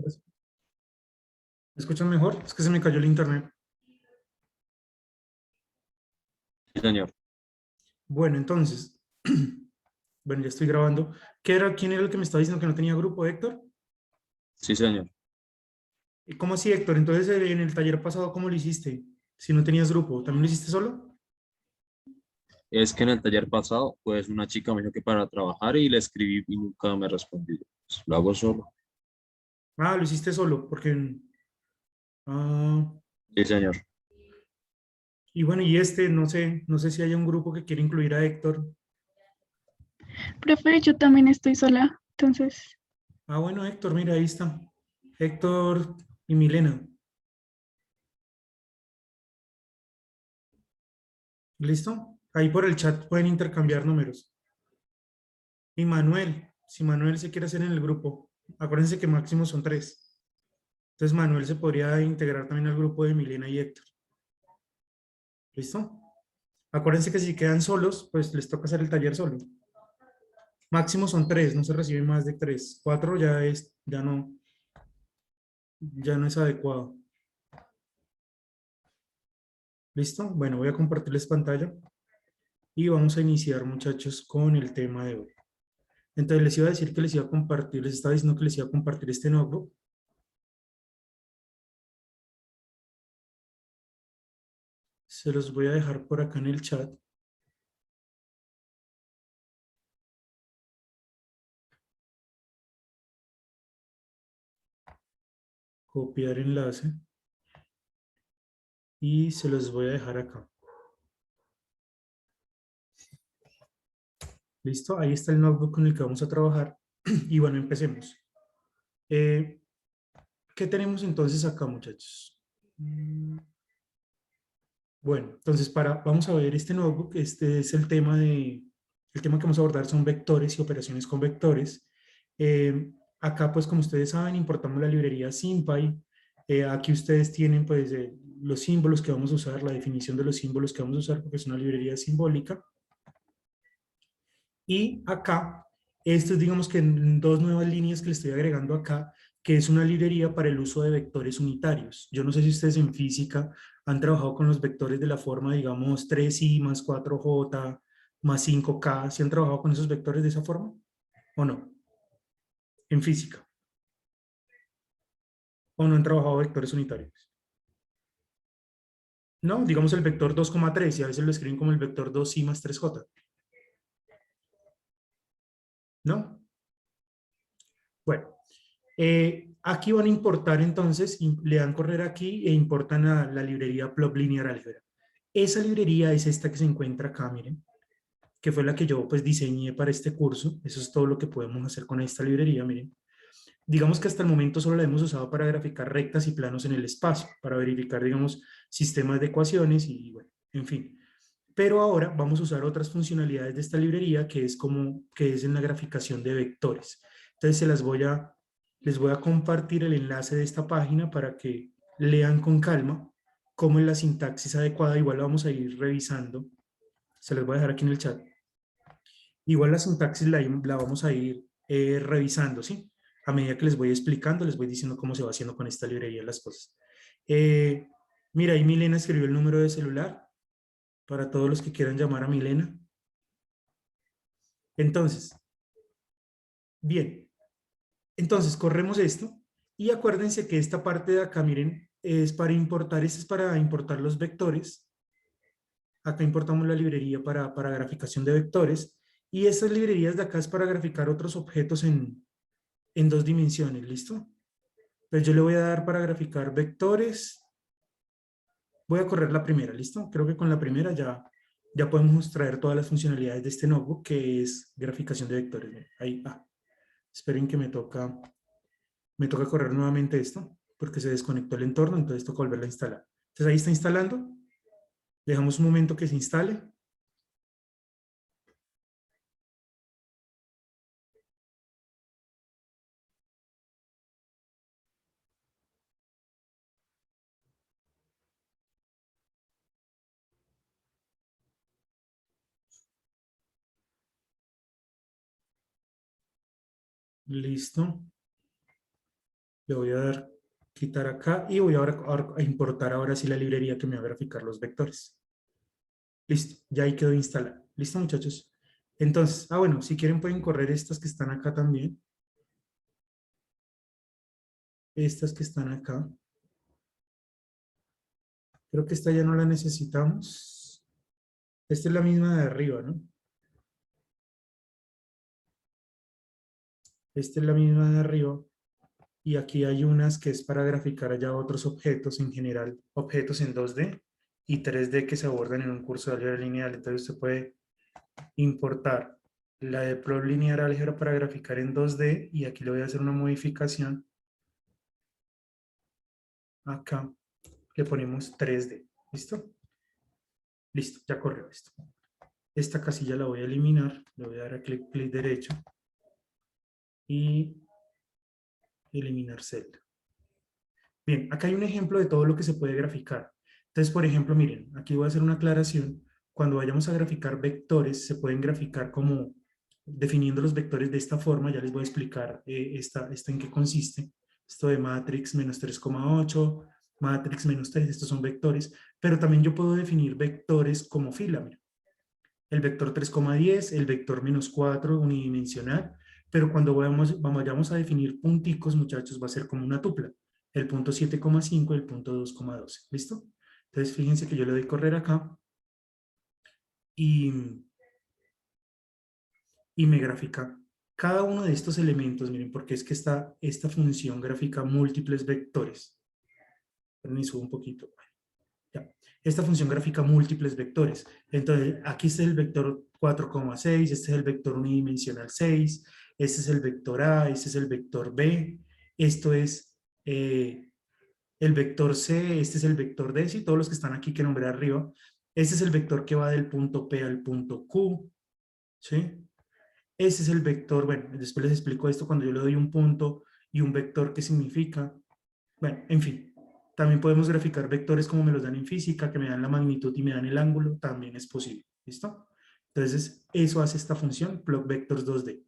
¿Me escuchan mejor? Es que se me cayó el internet. Sí, señor. Bueno, entonces, bueno, ya estoy grabando. ¿Quién era el que me estaba diciendo que no tenía grupo, Héctor? Sí, señor. ¿Y cómo así, Héctor? Entonces, en el taller pasado, ¿cómo lo hiciste? Si no tenías grupo, ¿también lo hiciste solo? Es que en el taller pasado, pues una chica me dijo que para trabajar y le escribí y nunca me respondió. Pues, lo hago solo. Ah, lo hiciste solo, porque... Ah, Sí, señor. y bueno, y no sé si hay un grupo que quiere incluir a Héctor. Profe, yo también estoy sola, entonces, Ah, bueno, Héctor, mira, ahí está. Héctor y Milena. ¿Listo? Ahí por el chat pueden intercambiar números. Y Manuel, si Manuel se quiere hacer en el grupo, acuérdense que máximo son tres. Entonces Manuel se podría integrar también al grupo de Milena y Héctor. ¿Listo? Acuérdense que si quedan solos, pues les toca hacer el taller solo. Máximo son tres, no se recibe más de tres. Cuatro ya no es adecuado. ¿Listo? Bueno, voy a compartirles pantalla y vamos a iniciar, muchachos, con el tema de hoy. Entonces les iba a decir que les iba a compartir, les estaba diciendo que les iba a compartir este notebook. Se los voy a dejar por acá en el chat. Copiar enlace y se los voy a dejar acá. ¿Listo? Ahí está el notebook con el que vamos a trabajar. Y bueno, empecemos. Eh, ¿Qué tenemos entonces acá, muchachos? Bueno, entonces vamos a ver este notebook. Este es el tema que vamos a abordar son vectores y operaciones con vectores. Acá, pues como ustedes saben, importamos la librería SymPy. Aquí ustedes tienen pues los símbolos que vamos a usar, la definición de los símbolos que vamos a usar porque es una librería simbólica. Y acá, esto es digamos que en dos nuevas líneas que le estoy agregando acá, que es una librería para el uso de vectores unitarios. Yo no sé si ustedes en física han trabajado con los vectores de la forma, digamos, 3i más 4j más 5k. ¿Si han trabajado con esos vectores de esa forma o no? En física. ¿O no han trabajado vectores unitarios? No, digamos el vector 2,3 y a veces lo escriben como el vector 2i más 3j. ¿No? Bueno, aquí van a importar entonces, le dan correr aquí e importan a la librería Plot Linear Algebra. Esa librería es esta que se encuentra acá, miren, que fue la que yo pues diseñé para este curso. Eso es todo lo que podemos hacer con esta librería, miren. Digamos que hasta el momento solo la hemos usado para graficar rectas y planos en el espacio, para verificar, digamos, sistemas de ecuaciones y bueno, en fin. Pero ahora vamos a usar otras funcionalidades de esta librería que es en la graficación de vectores. Entonces les voy a compartir el enlace de esta página para que lean con calma cómo es la sintaxis adecuada. Igual la vamos a ir revisando. Se les voy a dejar aquí en el chat. Igual la sintaxis la vamos a ir revisando, ¿sí? A medida que les voy explicando, les voy diciendo cómo se va haciendo con esta librería las cosas. Eh, Mira, ahí Milena escribió el número de celular para todos los que quieran llamar a Milena. Entonces, bien, entonces corremos esto y acuérdense que esta parte de acá, miren, es para importar, este es para importar los vectores. Acá importamos la librería para graficación de vectores y estas librerías de acá es para graficar otros objetos en dos dimensiones, ¿listo? Entonces yo le voy a dar para graficar vectores, voy a correr la primera, ¿listo? Creo que con la primera ya podemos traer todas las funcionalidades de este notebook que es graficación de vectores. Miren, ahí, esperen que me toca correr nuevamente esto porque se desconectó el entorno, entonces toca volverla a instalar. Entonces ahí está instalando, dejamos un momento que se instale. Listo. Le voy a dar quitar acá y voy ahora a importar ahora sí la librería que me va a graficar los vectores. Listo, ya ahí quedó instalada. ¿Listo, muchachos? Entonces, bueno, si quieren pueden correr estas que están acá también. Estas que están acá. Creo que esta ya no la necesitamos. Esta es la misma de arriba, ¿no? Esta es la misma de arriba. Y aquí hay unas que es para graficar allá otros objetos, en general, objetos en 2D y 3D que se abordan en un curso de álgebra lineal. Entonces usted puede importar la de Plot Linear Álgebra para graficar en 2D y aquí le voy a hacer una modificación. Acá le ponemos 3D. ¿Listo? Listo, ya corrió esto. Esta casilla la voy a eliminar. Le voy a dar a clic derecho y eliminar celda. Bien, acá hay un ejemplo de todo lo que se puede graficar. Entonces, por ejemplo, miren, aquí voy a hacer una aclaración. Cuando vayamos a graficar vectores, se pueden graficar como definiendo los vectores de esta forma. Ya les voy a explicar esta en qué consiste. Esto de matrix menos 3,8, matrix menos 3, estos son vectores. Pero también yo puedo definir vectores como fila. Mira. El vector 3,10, el vector menos 4 unidimensional. Pero cuando vayamos a definir punticos, muchachos, va a ser como una tupla. El punto 7,5 y el punto 2,12. ¿Listo? Entonces, fíjense que yo le doy correr acá y me grafica cada uno de estos elementos. Miren, porque es que esta función grafica múltiples vectores. Me subo un poquito. Ya. Esta función grafica múltiples vectores. Entonces, aquí está el vector 4,6, este es el vector unidimensional 6, este es el vector A, este es el vector B, esto es el vector C, este es el vector D, y todos los que están aquí que nombré arriba. Este es el vector que va del punto P al punto Q, ¿sí? Ese es el vector, bueno, después les explico esto cuando yo le doy un punto y un vector, ¿qué significa? Bueno, en fin. También podemos graficar vectores como me los dan en física, que me dan la magnitud y me dan el ángulo, también es posible. ¿Listo? Entonces, eso hace esta función, plotVectors 2D.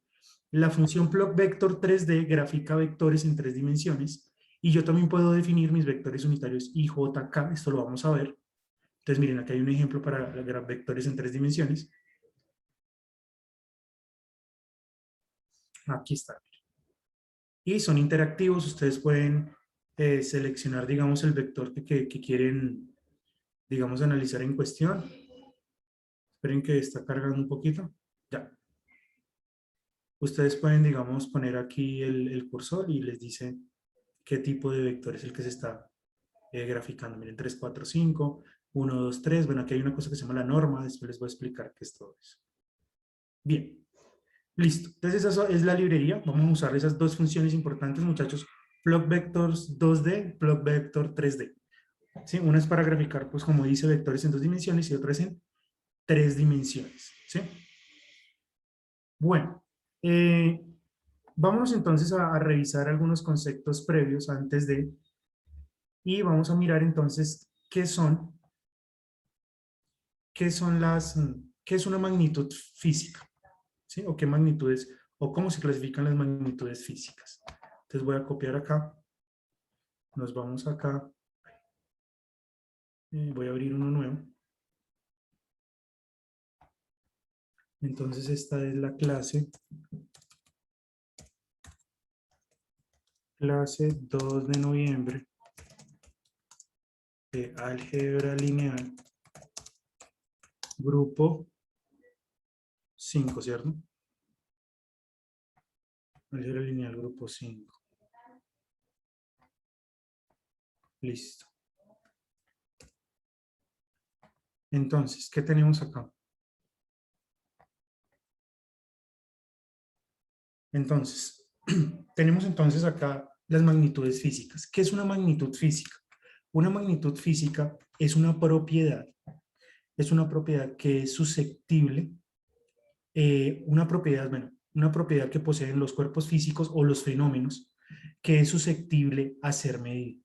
La función plotVector 3D grafica vectores en 3 dimensiones y yo también puedo definir mis vectores unitarios I, J, K, esto lo vamos a ver. Entonces, miren, aquí hay un ejemplo para vectores en 3 dimensiones. Aquí está. Y son interactivos, ustedes pueden seleccionar, digamos, el vector que quieren, digamos, analizar en cuestión. Esperen que está cargando un poquito. Ya. Ustedes pueden, digamos, poner aquí el cursor y les dice qué tipo de vector es el que se está graficando. Miren, 3, 4, 5, 1, 2, 3. Bueno, aquí hay una cosa que se llama la norma. Después les voy a explicar qué es todo eso. Bien. Listo. Entonces, esa es la librería. Vamos a usar esas dos funciones importantes, muchachos. plotVectors 2D, plotVector 3D. ¿Sí? Una es para graficar, pues como dice, vectores en 2 dimensiones y otra es en 3 dimensiones. ¿Sí? Bueno, vámonos entonces a revisar algunos conceptos previos antes de, y vamos a mirar entonces qué son qué es una magnitud física, ¿sí? O qué magnitudes, o cómo se clasifican las magnitudes físicas. Entonces voy a copiar acá, nos vamos acá, voy a abrir uno nuevo. Entonces esta es la clase 2 de noviembre de álgebra lineal, grupo 5, ¿cierto? Álgebra lineal, grupo 5. Listo. Entonces, ¿qué tenemos acá? Entonces, tenemos entonces acá las magnitudes físicas. ¿Qué es una magnitud física? Una magnitud física es una propiedad que es susceptible, una propiedad que poseen los cuerpos físicos o los fenómenos, que es susceptible a ser medido.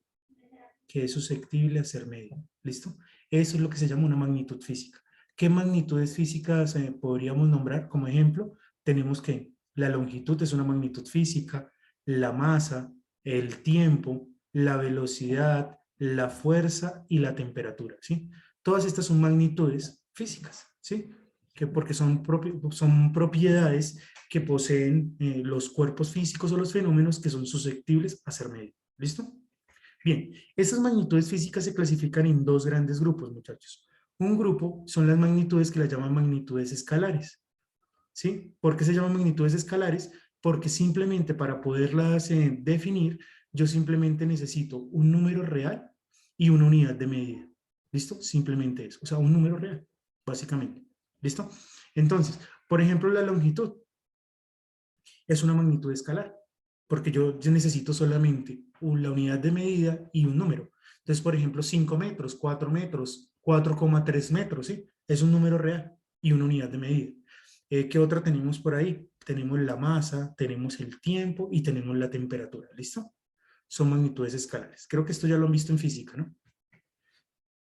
¿Listo? Eso es lo que se llama una magnitud física. ¿Qué magnitudes físicas podríamos nombrar? Como ejemplo, tenemos que la longitud es una magnitud física, la masa, el tiempo, la velocidad, la fuerza y la temperatura, ¿sí? Todas estas son magnitudes físicas, ¿sí? Porque son propiedades que poseen los cuerpos físicos o los fenómenos que son susceptibles a ser medidos. ¿Listo? Bien, estas magnitudes físicas se clasifican en dos grandes grupos, muchachos. Un grupo son las magnitudes que las llaman magnitudes escalares, ¿sí? ¿Por qué se llaman magnitudes escalares? Porque simplemente para poderlas definir, yo simplemente necesito un número real y una unidad de medida. ¿Listo? Simplemente eso. O sea, un número real, básicamente. ¿Listo? Entonces, por ejemplo, la longitud es una magnitud escalar, porque yo necesito solamente la unidad de medida y un número. Entonces, por ejemplo, 5 metros, 4 metros, 4,3 metros, ¿sí? Es un número real y una unidad de medida. ¿Qué otra tenemos por ahí? Tenemos la masa, tenemos el tiempo y tenemos la temperatura, ¿listo? Son magnitudes escalares. Creo que esto ya lo han visto en física, ¿no?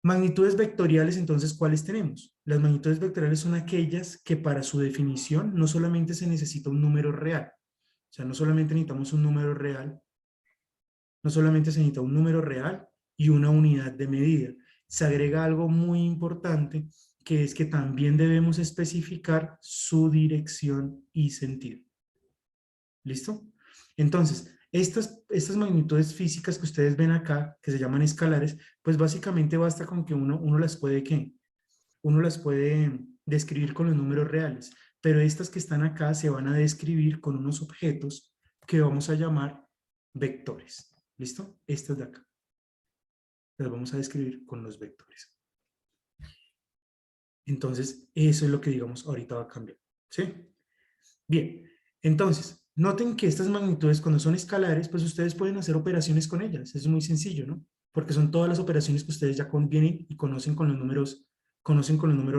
Magnitudes vectoriales, entonces, ¿cuáles tenemos? Las magnitudes vectoriales son aquellas que para su definición no solamente se necesita un número real, o sea, no solamente necesitamos un número real, no solamente se necesita un número real y una unidad de medida. Se agrega algo muy importante, que es que también debemos especificar su dirección y sentido. ¿Listo? Entonces, estas magnitudes físicas que ustedes ven acá, que se llaman escalares, pues básicamente basta con que uno las puede, ¿qué? Uno las puede describir con los números reales, pero estas que están acá se van a describir con unos objetos que vamos a llamar vectores. ¿Listo? Estas de acá. Las vamos a describir con los vectores. Entonces, eso es lo que, digamos, ahorita va a cambiar. ¿Sí? Bien, entonces, noten que estas magnitudes, cuando son escalares, pues ustedes pueden hacer operaciones con ellas. Es muy sencillo, ¿no? Porque son todas las operaciones que ustedes ya convienen y conocen con los números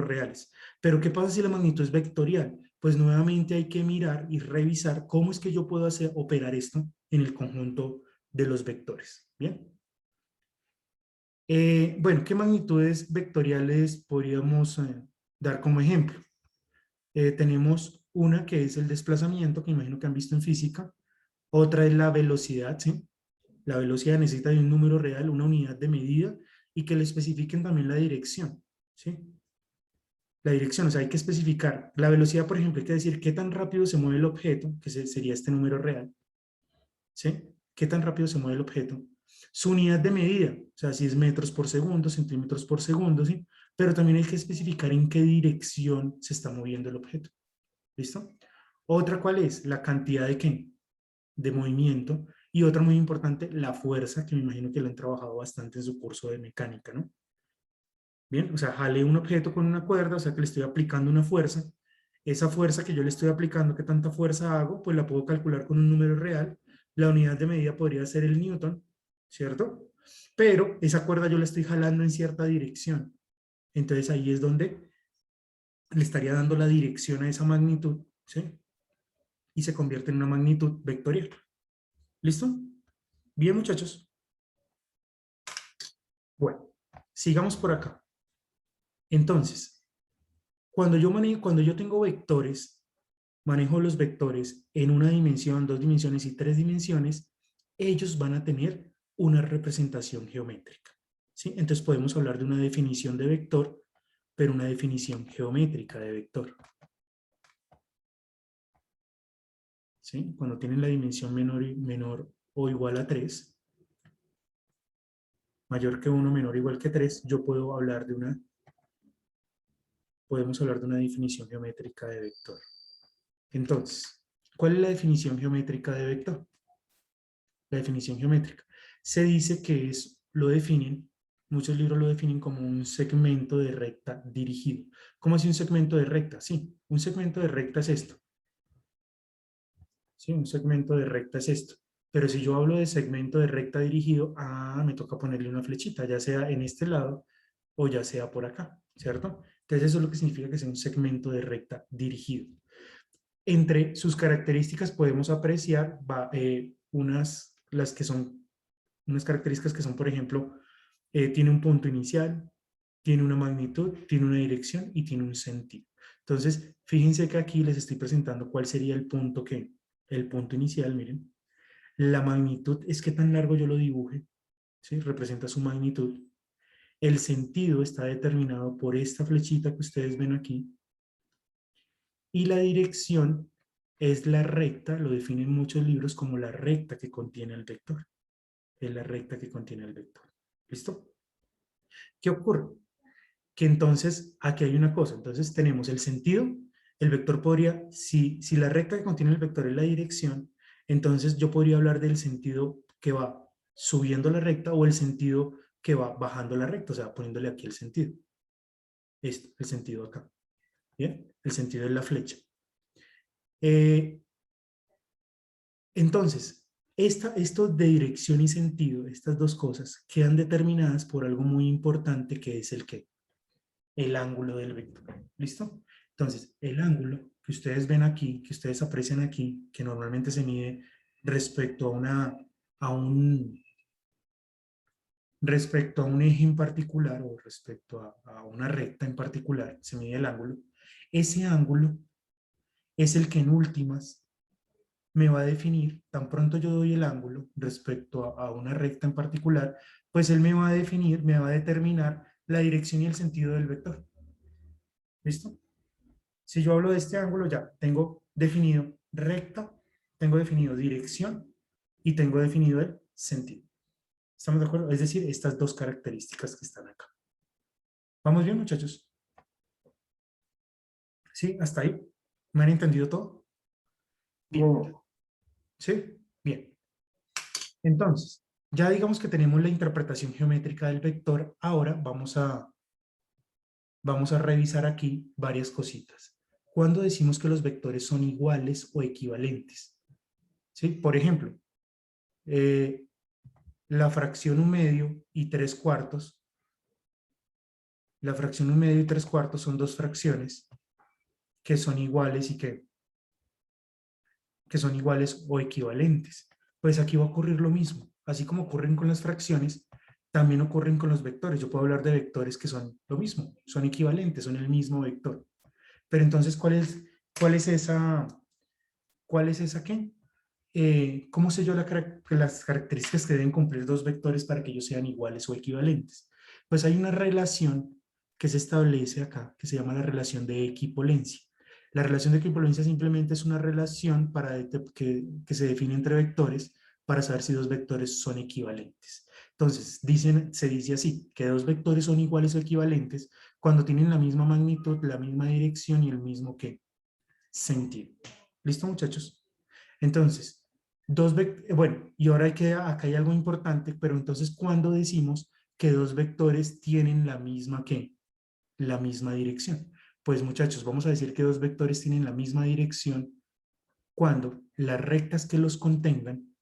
reales. Pero, ¿qué pasa si la magnitud es vectorial? Pues nuevamente hay que mirar y revisar cómo es que yo puedo operar esto en el conjunto de los vectores. ¿Bien? Bueno, ¿qué magnitudes vectoriales podríamos dar como ejemplo? Tenemos una que es el desplazamiento, que imagino que han visto en física. Otra es la velocidad, ¿sí? La velocidad necesita de un número real, una unidad de medida, y que le especifiquen también la dirección, ¿sí? La dirección, o sea, hay que especificar. La velocidad, por ejemplo, hay que decir qué tan rápido se mueve el objeto, que sería este número real, ¿sí? ¿Qué tan rápido se mueve el objeto? Su unidad de medida, o sea, si es metros por segundo, centímetros por segundo, ¿sí? Pero también hay que especificar en qué dirección se está moviendo el objeto. ¿Listo? Otra, ¿cuál es? La cantidad de qué? De movimiento. Y otra muy importante, la fuerza, que me imagino que la han trabajado bastante en su curso de mecánica, ¿no? Bien, o sea, jale un objeto con una cuerda, o sea que le estoy aplicando una fuerza. Esa fuerza que yo le estoy aplicando, ¿qué tanta fuerza hago? Pues la puedo calcular con un número real. La unidad de medida podría ser el newton, ¿cierto? Pero esa cuerda yo la estoy jalando en cierta dirección. Entonces ahí es donde le estaría dando la dirección a esa magnitud, ¿sí? Y se convierte en una magnitud vectorial. ¿Listo? Bien, muchachos. Bueno, sigamos por acá. Entonces, cuando yo tengo vectores, manejo los vectores en una dimensión, dos dimensiones y tres dimensiones, ellos van a tener una representación geométrica. ¿Sí? Entonces podemos hablar de una definición de vector, pero una definición geométrica de vector. ¿Sí? Cuando tienen la dimensión menor o igual a 3, mayor que 1, menor o igual que 3, podemos hablar de una definición geométrica de vector. Entonces, ¿cuál es la definición geométrica de vector? La definición geométrica. Se dice que muchos libros lo definen como un segmento de recta dirigido. ¿Cómo así un segmento de recta? Sí, un segmento de recta es esto. Sí, un segmento de recta es esto. Pero si yo hablo de segmento de recta dirigido, me toca ponerle una flechita, ya sea en este lado o ya sea por acá, ¿cierto? Entonces eso es lo que significa que sea un segmento de recta dirigido. Entre sus características podemos apreciar unas características que son, por ejemplo, tiene un punto inicial, tiene una magnitud, tiene una dirección y tiene un sentido. Entonces, fíjense que aquí les estoy presentando cuál sería el punto inicial, miren. La magnitud es qué tan largo yo lo dibuje, ¿sí? Representa su magnitud. El sentido está determinado por esta flechita que ustedes ven aquí. Y la dirección es la recta, lo definen muchos libros como la recta que contiene el vector. Es la recta que contiene el vector. ¿Listo? ¿Qué ocurre? Que entonces aquí hay una cosa. Entonces tenemos el sentido. El vector podría, si la recta que contiene el vector es la dirección, entonces yo podría hablar del sentido que va subiendo la recta o el sentido que va bajando la recta, o sea, poniéndole aquí el sentido. Esto, el sentido acá. ¿Bien? El sentido es la flecha. Entonces, esto de dirección y sentido, estas dos cosas, quedan determinadas por algo muy importante que es el qué, el ángulo del vector. ¿Listo? Entonces, el ángulo que ustedes ven aquí, que ustedes aprecian aquí, que normalmente se mide respecto respecto a un eje en particular o respecto a una recta en particular, se mide el ángulo. Ese ángulo es el que en últimas me va a definir, tan pronto yo doy el ángulo respecto a una recta en particular, pues él me va a definir, me va a determinar la dirección y el sentido del vector. ¿Listo? Si yo hablo de este ángulo, ya tengo definido recta, tengo definido dirección y tengo definido el sentido. ¿Estamos de acuerdo? Es decir, estas dos características que están acá. ¿Vamos bien, muchachos? ¿Sí? ¿Hasta ahí? ¿Me han entendido todo? Bien. ¿Sí? Bien. Entonces, ya digamos que tenemos la interpretación geométrica del vector, ahora vamos a revisar aquí varias cositas. ¿Cuándo decimos que los vectores son iguales o equivalentes? ¿Sí? Por ejemplo, la fracción 1/2 y 3/4. La fracción 1/2 y 3/4 son dos fracciones que son iguales y que son iguales o equivalentes. Pues aquí va a ocurrir lo mismo. Así como ocurren con las fracciones, también ocurren con los vectores. Yo puedo hablar de vectores que son lo mismo, son equivalentes, son el mismo vector. Pero entonces, cuál es esa qué? ¿Cómo sé yo las características que deben cumplir dos vectores para que ellos sean iguales o equivalentes? Pues hay una relación que se establece acá, que se llama la relación de equipolencia. La relación de equipolencia simplemente es una relación que se define entre vectores para saber si dos vectores son equivalentes. Entonces, se dice así, que dos vectores son iguales o equivalentes cuando tienen la misma magnitud, la misma dirección y el mismo ¿qué? Sentido. ¿Listo, muchachos? Entonces, bueno, y ahora acá hay algo importante, pero entonces, ¿cuándo decimos que dos vectores tienen la misma ¿qué? La misma dirección? Pues muchachos, vamos a decir que dos vectores tienen la misma dirección cuando las rectas que los contengan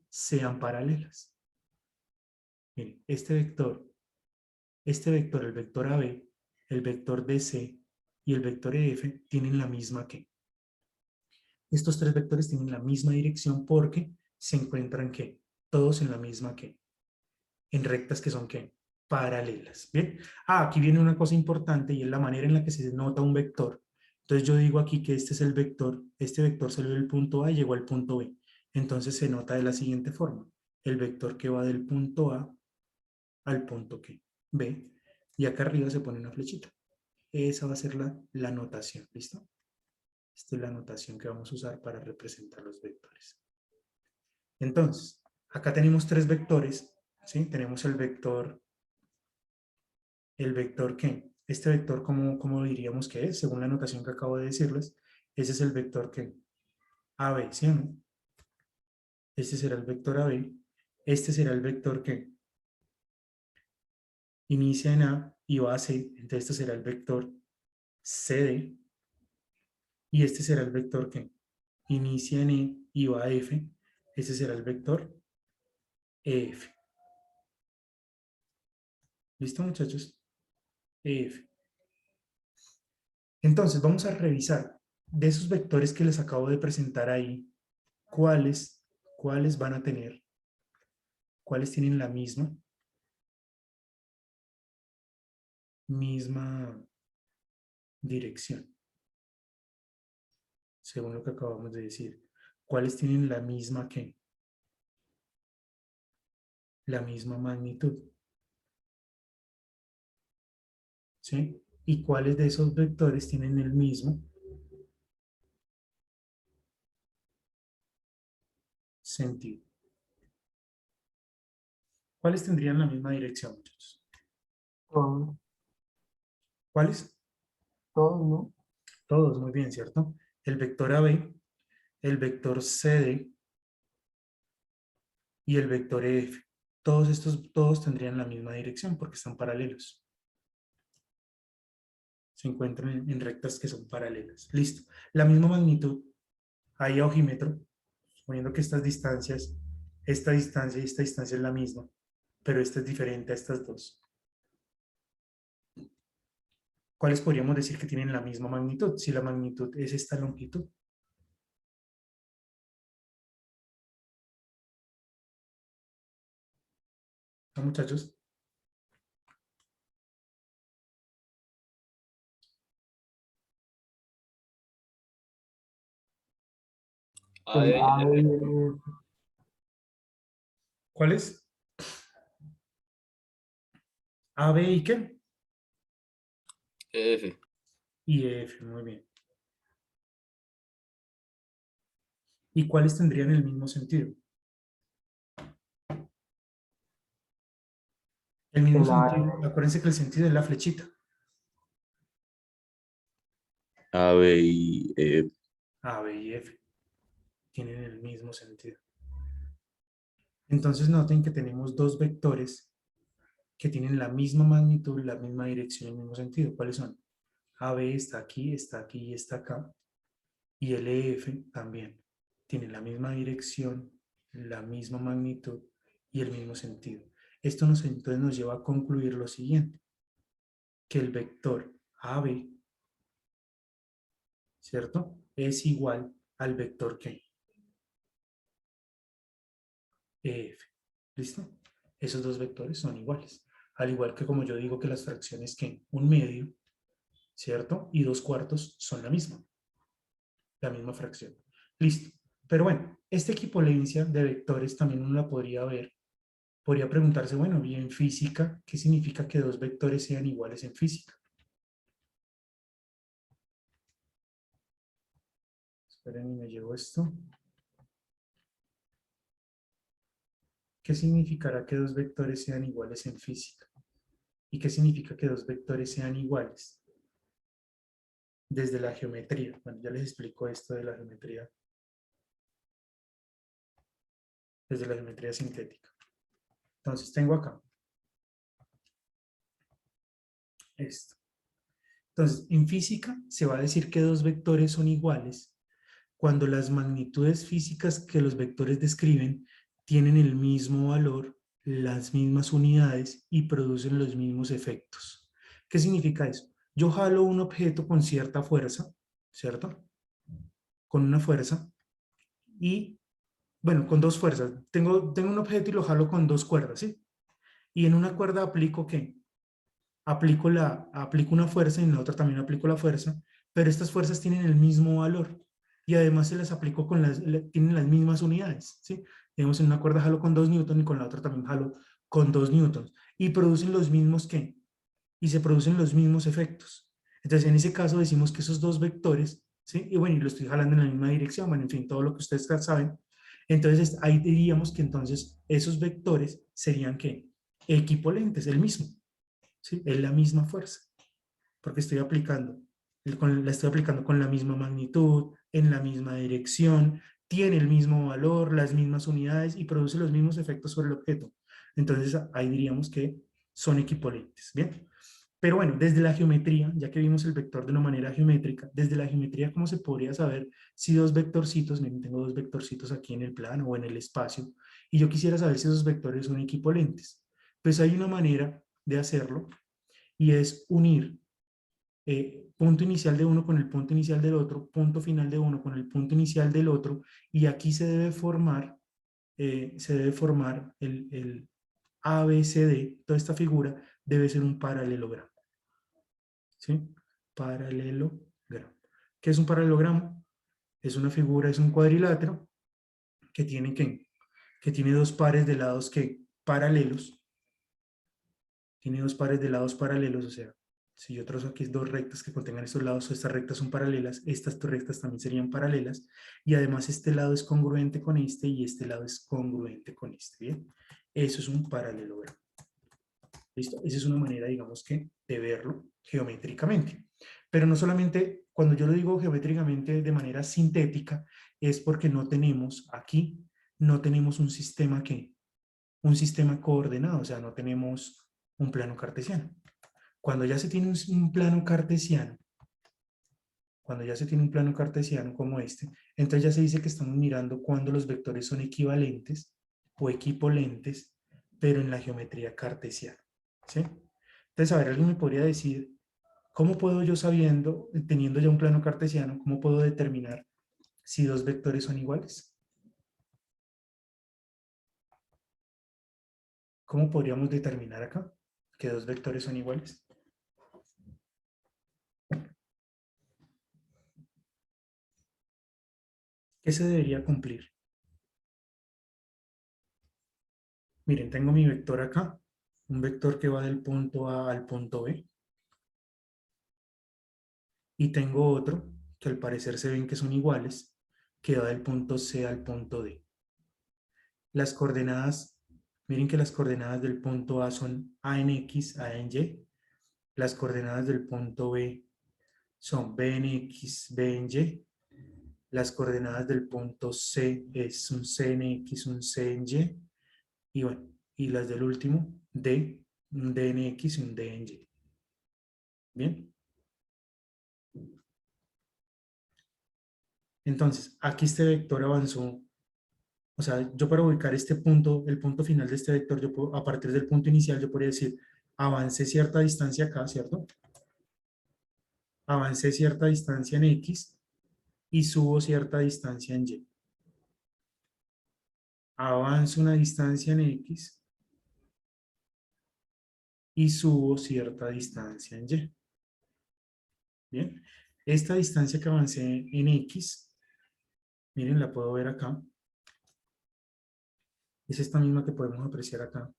sean paralelas. Miren, este vector, el vector AB, el vector DC y el vector EF tienen la misma ¿qué? Estos tres vectores tienen la misma dirección porque se encuentran ¿qué? Todos en la misma ¿qué? En rectas que son ¿qué? Paralelas. ¿Bien? Aquí viene una cosa importante y es la manera en la que se nota un vector. Entonces yo digo aquí que este es el vector, este vector salió del punto A y llegó al punto B. Entonces se nota de la siguiente forma. El vector que va del punto A al punto ¿qué? B. Y acá arriba se pone una flechita. Esa va a ser la notación. ¿Listo? Esta es la notación que vamos a usar para representar los vectores. Entonces, acá tenemos tres vectores, ¿sí? Tenemos el vector ¿qué? Este vector, ¿cómo diríamos que es? Según la notación que acabo de decirles, ese es el vector ¿qué? AB, ¿sí o no? Este será el vector AB. Este será el vector ¿qué? Inicia en A y va a C. Entonces, este será el vector CD. Y este será el vector ¿qué? Inicia en E y va a F. Este será el vector EF. ¿Listo, muchachos? EF. Entonces, vamos a revisar de esos vectores que les acabo de presentar ahí, cuáles van a tener, cuáles tienen la misma dirección, según lo que acabamos de decir. Cuáles tienen la misma ¿qué? la misma magnitud. ¿Sí? ¿Y cuáles de esos vectores tienen el mismo sentido? ¿Cuáles tendrían la misma dirección, muchachos? Todos, ¿Cuáles? todos, ¿no? Todos, muy bien, ¿cierto? El vector AB, el vector CD y el vector EF. Todos tendrían la misma dirección porque están paralelos. Se encuentran en rectas que son paralelas. Listo. La misma magnitud. Ahí a ojímetro, suponiendo que esta distancia y esta distancia es la misma, pero esta es diferente a estas dos. ¿Cuáles podríamos decir que tienen la misma magnitud? Si la magnitud es esta longitud. ¿No, muchachos? El A, B y el F. ¿Cuáles? A, B y qué? F. Y F, muy bien. ¿Y cuáles tendrían el mismo sentido? El mismo El A, sentido, acuérdense que el sentido es la flechita. A, B y F. A, B y F tienen el mismo sentido. Entonces noten que tenemos dos vectores que tienen la misma magnitud, la misma dirección, el mismo sentido. ¿Cuáles son? AB está aquí y está acá. Y el EF también. Tiene la misma dirección, la misma magnitud y el mismo sentido. Esto entonces nos lleva a concluir lo siguiente, que el vector AB, ¿cierto? Es igual al vector que EF. ¿Listo? Esos dos vectores son iguales. Al igual que como yo digo que las fracciones que un medio, ¿cierto? Y dos cuartos son la misma fracción. Listo. Pero bueno, esta equipolancia de vectores también uno la podría ver. Podría preguntarse, bueno, y en física, ¿qué significa que dos vectores sean iguales en física? Esperen y me llevo esto. ¿Qué significará que dos vectores sean iguales en física? ¿Y qué significa que dos vectores sean iguales? Desde la geometría. Bueno, ya les explico esto de la geometría. Desde la geometría sintética. Entonces tengo acá esto. Entonces, en física se va a decir que dos vectores son iguales cuando las magnitudes físicas que los vectores describen tienen el mismo valor, las mismas unidades y producen los mismos efectos. ¿Qué significa eso? Yo jalo un objeto con cierta fuerza, ¿cierto? Con una fuerza y, bueno, con dos fuerzas. Tengo un objeto y lo jalo con dos cuerdas, ¿sí? Y en una cuerda aplico ¿qué? Aplico una fuerza y en la otra también aplico la fuerza, pero estas fuerzas tienen el mismo valor y además se las aplico tienen las mismas unidades, ¿sí? Digamos, en una cuerda jalo con 2 newtons y con la otra también jalo con 2 newtons y producen los mismos ¿qué? Y se producen los mismos efectos. Entonces, en ese caso decimos que esos dos vectores, ¿sí? Y bueno, y lo estoy jalando en la misma dirección, bueno, en fin, todo lo que ustedes saben. Entonces, ahí diríamos que entonces esos vectores serían ¿qué? Equipolentes, el mismo. ¿Sí? Es la misma fuerza, porque la estoy aplicando con la misma magnitud, en la misma dirección, tiene el mismo valor, las mismas unidades y produce los mismos efectos sobre el objeto. Entonces ahí diríamos que son equipolentes, ¿bien? Pero bueno, desde la geometría, ya que vimos el vector de una manera geométrica, desde la geometría, ¿cómo se podría saber si dos vectorcitos, miren, tengo dos vectorcitos aquí en el plano o en el espacio, y yo quisiera saber si esos vectores son equipolentes? Pues hay una manera de hacerlo y es unir punto inicial de uno con el punto inicial del otro, punto final de uno con el punto inicial del otro, y aquí se debe formar el ABCD, toda esta figura debe ser un paralelogramo. ¿Sí? Paralelogramo. ¿Qué es un paralelogramo? Es una figura, es un cuadrilátero que tiene dos pares de lados que paralelos, tiene dos pares de lados paralelos, o sea, si yo trazo aquí dos rectas que contengan estos lados, estas rectas son paralelas, estas dos rectas también serían paralelas, y además este lado es congruente con este y este lado es congruente con este, ¿bien? Eso es un paralelogramo. ¿Listo? Esa es una manera, digamos que, de verlo geométricamente. Pero no solamente, cuando yo lo digo geométricamente de manera sintética, es porque no tenemos aquí, no tenemos un sistema que, un sistema coordenado, o sea, no tenemos un plano cartesiano. Cuando ya se tiene un plano cartesiano, cuando ya se tiene un plano cartesiano como este, entonces ya se dice que estamos mirando cuando los vectores son equivalentes o equipolentes, pero en la geometría cartesiana, ¿sí? Entonces, a ver, alguien me podría decir, ¿cómo puedo yo sabiendo, teniendo ya un plano cartesiano, cómo puedo determinar si dos vectores son iguales? ¿Cómo podríamos determinar acá que dos vectores son iguales? ¿Qué se debería cumplir? Miren, tengo mi vector acá, un vector que va del punto A al punto B. Y tengo otro, que al parecer se ven que son iguales, que va del punto C al punto D. Las coordenadas, miren que las coordenadas del punto A son A en X, A en Y. Las coordenadas del punto B son B en X, B en Y. Las coordenadas del punto C es un C en X, un C en Y. Y bueno, y las del último, D, un D en X y un D en Y. Bien. Entonces, aquí este vector avanzó. O sea, yo para ubicar este punto, el punto final de este vector, yo puedo, a partir del punto inicial, yo podría decir, avancé cierta distancia acá, ¿cierto? Avancé cierta distancia en X y subo cierta distancia en Y. Avanzo una distancia en X y subo cierta distancia en Y. Bien. Esta distancia que avancé en X, miren, la puedo ver acá. Es esta misma que podemos apreciar acá.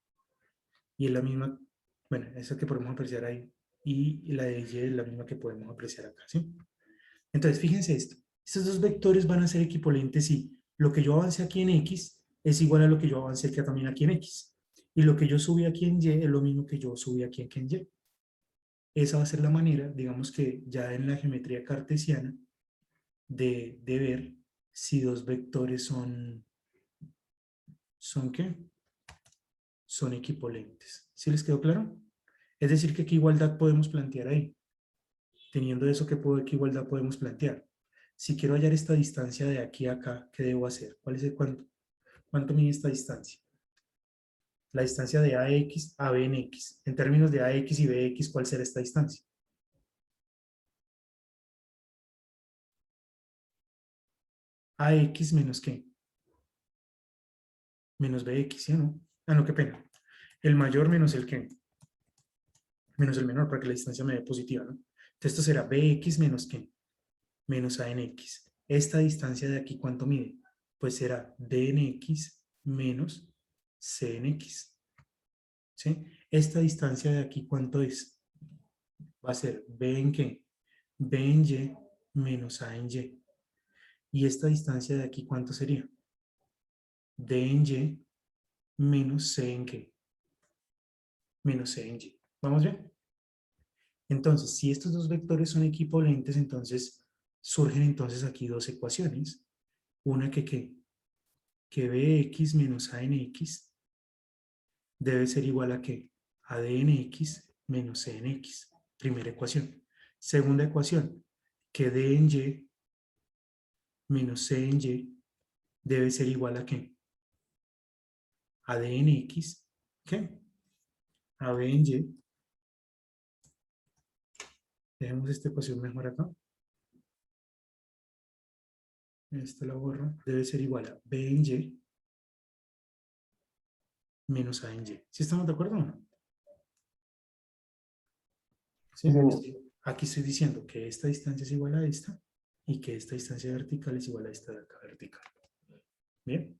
Y es la misma, bueno, esa que podemos apreciar ahí. Y la de Y es la misma que podemos apreciar acá, ¿sí? Entonces, fíjense esto. Estos dos vectores van a ser equivalentes si lo que yo avance aquí en X es igual a lo que yo avancé aquí también aquí en X. Y lo que yo subí aquí en Y es lo mismo que yo subí aquí en Y. Esa va a ser la manera, digamos que ya en la geometría cartesiana, de ver si dos vectores ¿son qué? Son equivalentes. ¿Sí les quedó claro? Es decir, que qué igualdad podemos plantear ahí. Teniendo eso, ¿qué igualdad podemos plantear? Si quiero hallar esta distancia de aquí a acá, ¿qué debo hacer? ¿Cuál es el cuánto? ¿Cuánto mide esta distancia? La distancia de AX a B en X. En términos de AX y BX, ¿cuál será esta distancia? AX menos ¿qué? Menos BX, ¿sí o no? Ah, no, qué pena. El mayor menos el ¿qué? Menos el menor, para que la distancia me dé positiva, ¿no? Entonces esto será BX menos ¿qué? Menos A en X. Esta distancia de aquí, ¿cuánto mide? Pues será D en X menos C en X. ¿Sí? Esta distancia de aquí, ¿cuánto es? Va a ser B en ¿qué? B en Y menos A en Y. Y esta distancia de aquí, ¿cuánto sería? D en Y menos C en ¿qué? Menos C en Y. ¿Vamos bien? Entonces, si estos dos vectores son equivalentes, entonces surgen entonces aquí dos ecuaciones. Una que Bx menos A en X debe ser igual a ¿qué? A D en X menos C en X. Primera ecuación. Segunda ecuación, que D en Y menos C en Y debe ser igual a ¿qué? A D en X, ¿qué? A B en Y. Dejemos esta ecuación mejor acá. Esta la borro. Debe ser igual a B en Y menos A en Y. ¿Sí estamos de acuerdo o no? ¿Sí? Sí, señor. Aquí estoy diciendo que esta distancia es igual a esta y que esta distancia vertical es igual a esta de acá vertical. Bien.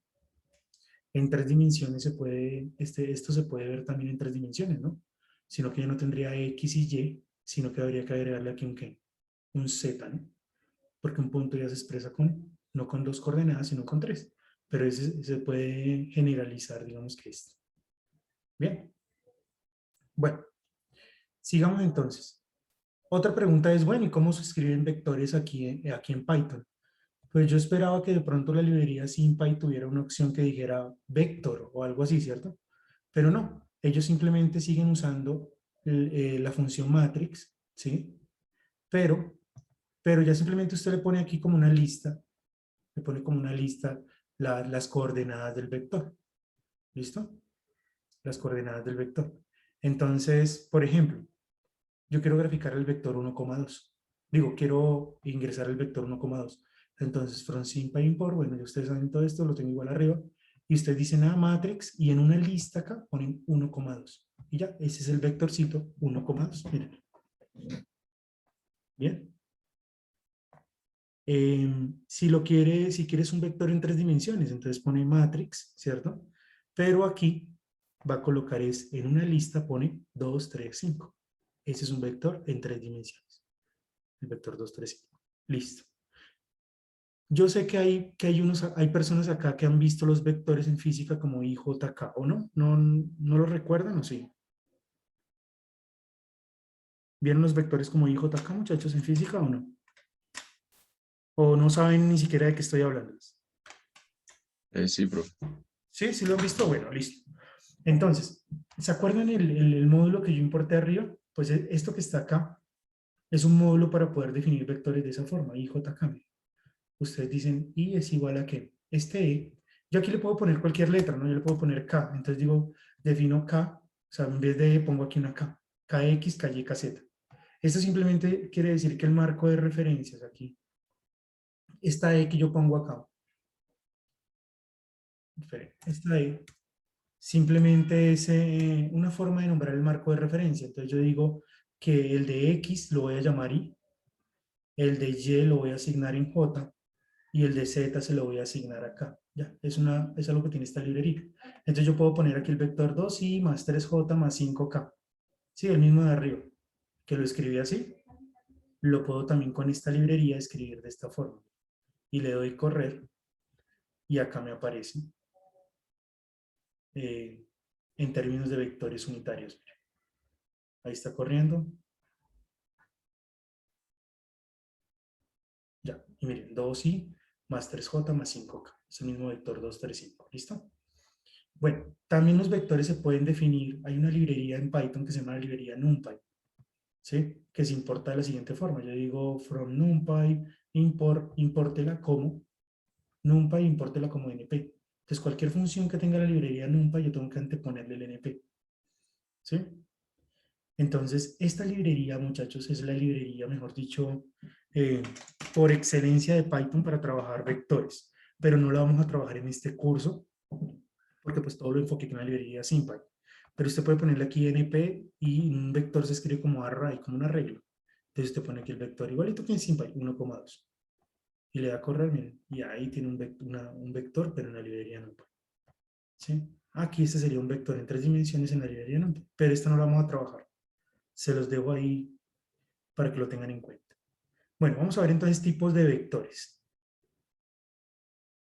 en 3 dimensiones se puede, esto se puede ver también en 3 dimensiones, ¿no? Sino que ya no tendría X y Y, sino que habría que agregarle aquí un ¿qué? Un Z, ¿no? Porque un punto ya se expresa con, no con 2 coordenadas, sino con 3. Pero ese se puede generalizar, digamos que esto. Bien. Bueno, sigamos entonces. Otra pregunta es, bueno, ¿y cómo se escriben vectores aquí en Python? Pues yo esperaba que de pronto la librería SymPy tuviera una opción que dijera vector o algo así, ¿cierto? Pero no, ellos simplemente siguen usando la función matrix, ¿sí? Pero, pero ya simplemente usted le pone aquí como una lista, le pone como una lista las coordenadas del vector, ¿listo? Las coordenadas del vector. Entonces, por ejemplo, yo quiero graficar el vector 1,2. Digo, quiero ingresar el vector 1,2. Entonces, from SymPy import, bueno, ya ustedes saben todo esto, lo tengo igual arriba. Y ustedes dicen a matrix y en una lista acá ponen 1,2. Y ya, ese es el vectorcito 1,2. Miren. Bien. Si quieres un vector en 3 dimensiones, entonces pone matrix, ¿cierto? Pero aquí va a colocar es en una lista, pone 2, 3, 5. Ese es un vector en 3 dimensiones. El vector 2, 3, 5. Listo. Yo sé hay personas acá que han visto los vectores en física como IJK, ¿o no? ¿No lo recuerdan o sí? ¿Vieron los vectores como IJK, muchachos, en física o no? ¿O no saben ni siquiera de qué estoy hablando? Sí, profe. Sí, sí lo han visto. Bueno, listo. Entonces, ¿se acuerdan el módulo que yo importé arriba? Pues esto que está acá es un módulo para poder definir vectores de esa forma, IJK. Ustedes dicen I es igual a qué. Este E, yo aquí le puedo poner cualquier letra, ¿no? Yo le puedo poner K. Entonces digo, defino K, o sea, en vez de E pongo aquí una K. KX, KY, KZ. Esto simplemente quiere decir que el marco de referencias aquí, esta E que yo pongo acá, esta E, simplemente es una forma de nombrar el marco de referencia. Entonces yo digo que el de X lo voy a llamar Y, el de Y lo voy a asignar en J, y el de Z se lo voy a asignar acá. Ya, es algo que tiene esta librería. Entonces yo puedo poner aquí el vector 2i más 3j más 5k. Sí, el mismo de arriba, que lo escribí así. Lo puedo también con esta librería escribir de esta forma. Y le doy correr y acá me aparece eh, en términos de vectores unitarios. Ahí está corriendo. Ya, y miren, 2i más 3j más 5k. Es el mismo vector 2, 3, 5. ¿Listo? Bueno, también los vectores se pueden definir. Hay una librería en Python que se llama la librería NumPy, ¿sí? Que se importa de la siguiente forma. Yo digo from NumPy, importela como NumPy, importela como NP. Entonces, cualquier función que tenga la librería NumPy, yo tengo que anteponerle el NP, ¿sí? Entonces, esta librería, muchachos, es la librería, mejor dicho, eh, por excelencia de Python para trabajar vectores. Pero no la vamos a trabajar en este curso, porque pues todo lo enfoqué en la librería SymPy. Pero usted puede ponerle aquí np y un vector se escribe como array, como una regla. Entonces usted pone aquí el vector igualito que en SymPy, 1,2. Y le da a correr, miren, y ahí tiene un vector, pero en la librería NumPy. ¿Sí? Aquí este sería un vector en 3 dimensiones en la librería NumPy, pero esta no la vamos a trabajar. Se los dejo ahí para que lo tengan en cuenta. Bueno, vamos a ver entonces tipos de vectores.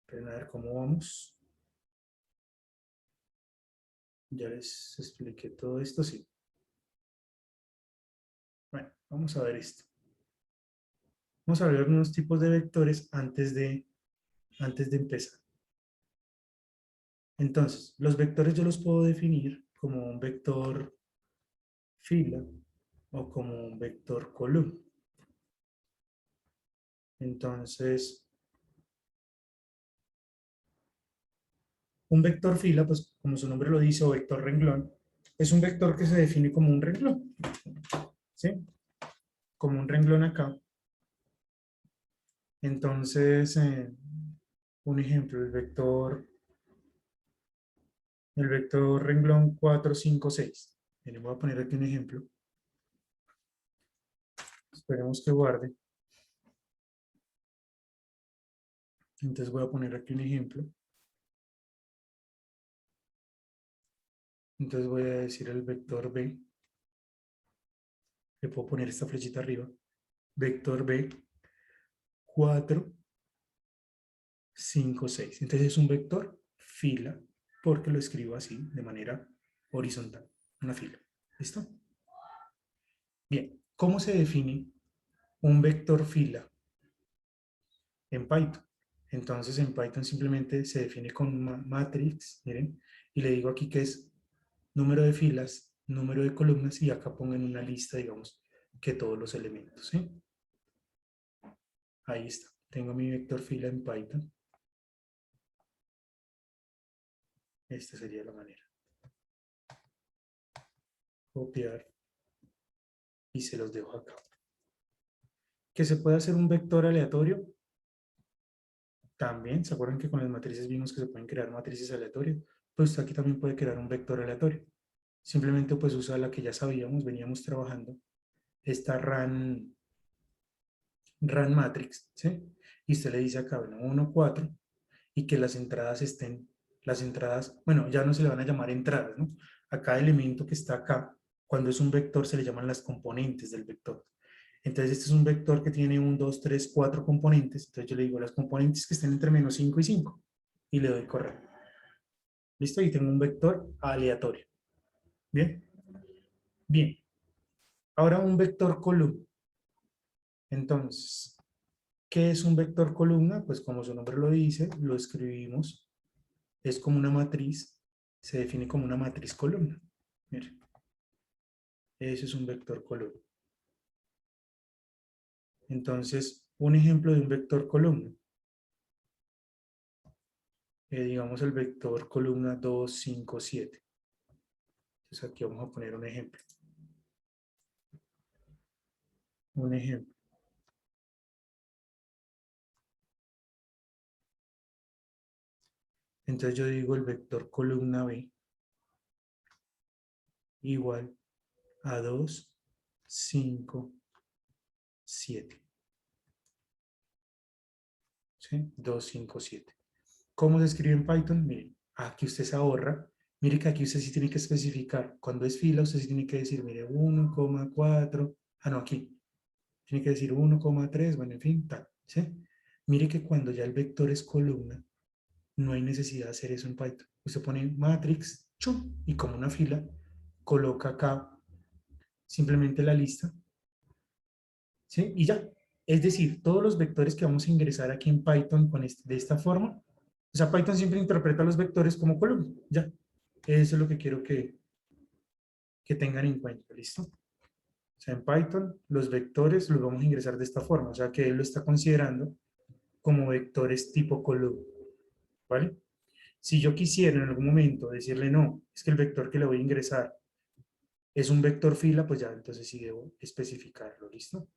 Esperen a ver cómo vamos. Ya les expliqué todo esto, sí. Bueno, vamos a ver esto. Vamos a ver unos tipos de vectores antes de empezar. Entonces, los vectores yo los puedo definir como un vector fila o como un vector columna. Entonces, un vector fila, pues como su nombre lo dice, o vector renglón, es un vector que se define como un renglón, ¿sí? Como un renglón acá. Entonces, un ejemplo, el vector renglón 4, 5, 6. Miren, voy a poner aquí un ejemplo. Esperemos que guarde. Entonces voy a poner aquí un ejemplo. Entonces voy a decir el vector B. Le puedo poner esta flechita arriba. Vector B, 4, 5, 6. Entonces es un vector fila, porque lo escribo así, de manera horizontal. Una fila. ¿Listo? Bien. ¿Cómo se define un vector fila en Python? Entonces en Python simplemente se define con una matrix, miren, y le digo aquí que es número de filas, número de columnas, y acá pongo en una lista, digamos, que todos los elementos, ¿sí? Ahí está. Tengo mi vector fila en Python. Esta sería la manera. Copiar y se los dejo acá. ¿Que se puede hacer un vector aleatorio? También, ¿se acuerdan que con las matrices vimos que se pueden crear matrices aleatorias? Pues aquí también puede crear un vector aleatorio. Simplemente pues usa la que ya sabíamos, veníamos trabajando, esta RAN matrix, ¿sí? Y usted le dice acá, bueno, 1, 4, y que las entradas estén, las entradas, bueno, ya no se le van a llamar entradas, ¿no? A cada elemento que está acá, cuando es un vector, se le llaman las componentes del vector. Entonces, este es un vector que tiene 1, 2, 3, 4 componentes. Entonces, yo le digo las componentes que estén entre menos 5 y 5. Y le doy correcto. ¿Listo? Y tengo un vector aleatorio. ¿Bien? Bien. Ahora un vector columna. Entonces, ¿qué es un vector columna? Pues como su nombre lo dice, lo escribimos. Es como una matriz. Se define como una matriz columna. Miren. Ese es un vector columna. Entonces, un ejemplo de un vector columna. Digamos el vector columna 2, 5, 7. Entonces aquí vamos a poner un ejemplo. Un ejemplo. Entonces yo digo el vector columna B igual a 2, 5, 7. ¿Sí? 2, 5, 7. ¿Cómo se escribe en Python? Miren, aquí usted se ahorra. Mire que aquí usted sí tiene que especificar. Cuando es fila, usted sí tiene que decir, mire, 1,4. Ah, no, aquí. Tiene que decir 1,3, bueno, en fin, tal. ¿Sí? Mire que cuando ya el vector es columna, no hay necesidad de hacer eso en Python. Usted pone matrix, chum, y como una fila, coloca acá simplemente la lista, ¿sí? Y ya. Es decir, todos los vectores que vamos a ingresar aquí en Python con de esta forma, o sea, Python siempre interpreta los vectores como columna, ya. Eso es lo que quiero que tengan en cuenta, ¿listo? O sea, en Python los vectores los vamos a ingresar de esta forma, o sea, que él lo está considerando como vectores tipo columna, ¿vale? Si yo quisiera en algún momento decirle no, es que el vector que le voy a ingresar es un vector fila, pues ya entonces sí debo especificarlo, ¿listo?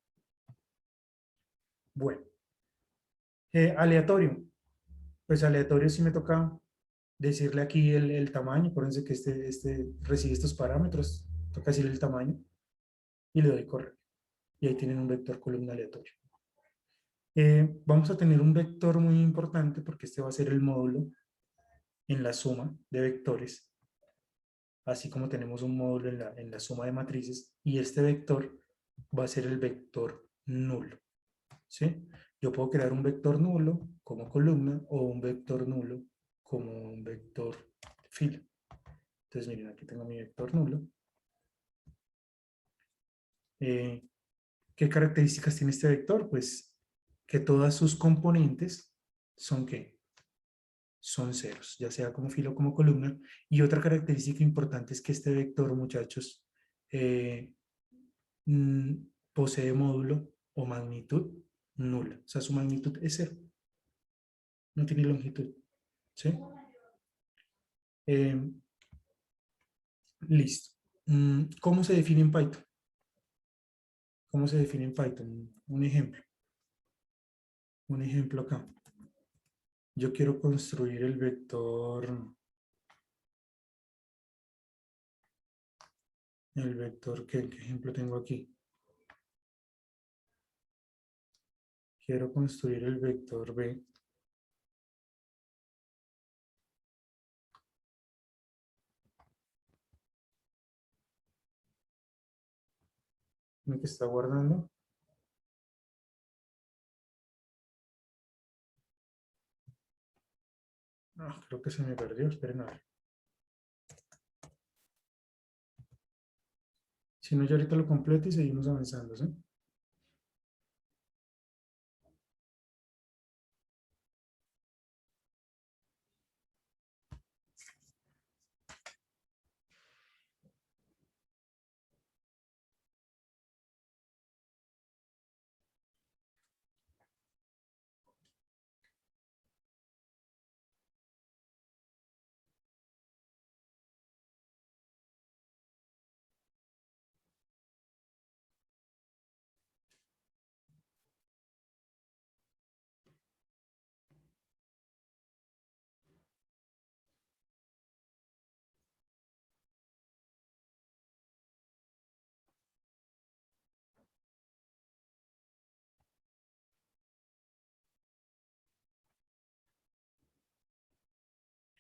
Bueno, aleatorio. Pues aleatorio sí me toca decirle aquí el tamaño. Acuérdense que este recibe estos parámetros. Toca decirle el tamaño y le doy correcto. Y ahí tienen un vector columna aleatorio. Vamos a tener un vector muy importante porque este va a ser el módulo en la suma de vectores, así como tenemos un módulo en la suma de matrices, y este vector va a ser el vector nulo, ¿sí? Yo puedo crear un vector nulo como columna o un vector nulo como un vector fila. Entonces, miren, aquí tengo mi vector nulo. ¿Qué características tiene este vector? Pues que todas sus componentes son ¿qué? Son ceros, ya sea como fila o como columna. Y otra característica importante es que este vector, muchachos, eh, mm, posee módulo o magnitud nula. O sea, su magnitud es cero. No tiene longitud. ¿Sí? Eh, listo. ¿Cómo se define en Python? ¿Cómo se define en Python? Un ejemplo. Un ejemplo acá. Yo quiero construir el vector. El vector, ¿qué ejemplo tengo aquí? Quiero construir el vector B. Déjame que está guardando. No, creo que se me perdió, esperen a ver. Si no, yo ahorita lo completo y seguimos avanzando, ¿sí?